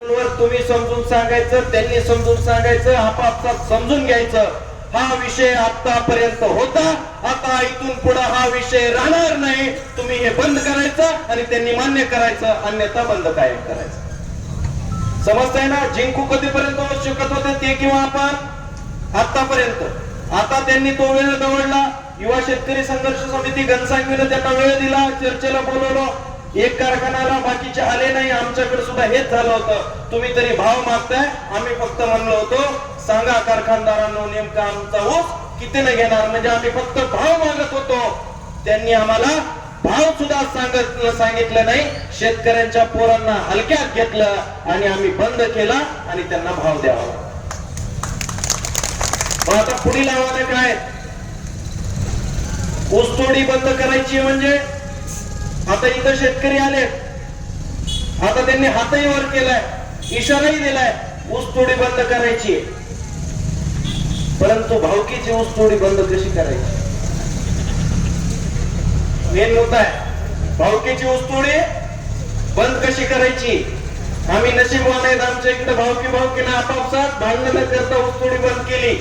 तुम्ही समजून सांगायचं, त्यांनी समजून सांगायचं, आपापसात समजून घ्यायचं. हा विषय आतापर्यंत होता, आता इथून पुढे हा विषय राहणार नाही. तुम्ही हे बंद करायचं आणि त्यांनी मान्य करायचं, अन्यथा बंद कायम करायचं. समजतंय ना? जिंकू कधीपर्यंत होऊ शकत होते ते किंवा आपण आतापर्यंत. आता त्यांनी तो वेळ दवडला. युवा शेतकरी संघर्ष समिती घनसांगवीने त्यांना वेळ दिला, चर्चेला बोलवलं. एक कारखान्याला बाकीचे आले नाही. आमच्याकडे सुद्धा हेच झालं होतं. तुम्ही तरी भाव मागताय, आम्ही फक्त म्हणलो होतो सांगा कारखानदारांनो नेमका आमचा ऊस कितीने घेणार, म्हणजे आम्ही फक्त भाव मागत होतो. त्यांनी आम्हाला भाव सुद्धा सांगितलं नाही. शेतकऱ्यांच्या पोरांना हलक्यात घेतलं आणि आम्ही बंद केला आणि त्यांना भाव द्यावा. आता पुढील आव्हान काय? ऊसतोडी बंद करायची म्हणजे आता इथं शेतकरी आले, आता त्यांनी हातही वर केलाय, इशाराही दिलाय ऊसतोडी बंद करायची. परंतु भावकीची ऊसतोडी बंद कशी करायची? मेन मुद्दा आहे. भावकीची ऊसतोडी बंद कशी करायची? आम्ही नशीबवान आहेत, आमच्या इकडे भावकीने आपापसात भांडण न करता ऊसतोडी बंद केली.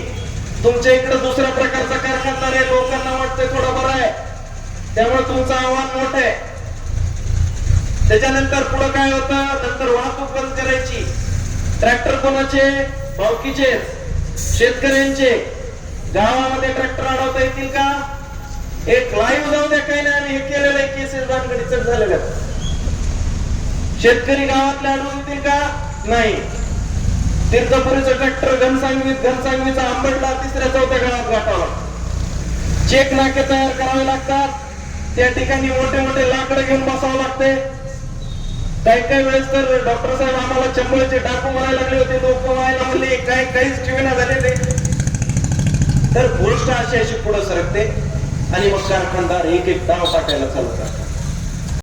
तुमच्या इकडे दुसऱ्या प्रकारचा कारखानदार आहे, लोकांना वाटतंय थोडं बरं आहे, त्यामुळे तुमचं आव्हान मोठं आहे. त्याच्यानंतर पुढे काय होतं? नंतर वाहतूक बंद करायची. ट्रॅक्टर कोणाचे? भावकीचे, शेतकऱ्यांचे. गावामध्ये ट्रॅक्टर अडवता येतील का? एक लाईव्ह जाऊ द्या, काही नाही. आम्ही हे केलेलं आहे, केसेस भानगडीच झालेलं. शेतकरी गावातले अडवून येतील का? नाही. तीर्थपुरीचं ट्रॅक्टर घनसांगवीचा आंबडला तिसऱ्या चौथ्या गावात गाठावा. चेक नाके तयार करावे लागतात. त्या ठिकाणी मोठे मोठे लाकडं घेऊन बसावं लागते. काही वेळेस तर डॉक्टर साहेब आम्हाला चंबळचे डाकू म्हणायला लागले होते. लोक व्हायला म्हणले काहीच ठेवीना झाले ते. तर गोष्ट अशी पुढे सरकते आणि मग कारखानदार एक एक डाव टाकायला चालू करतात.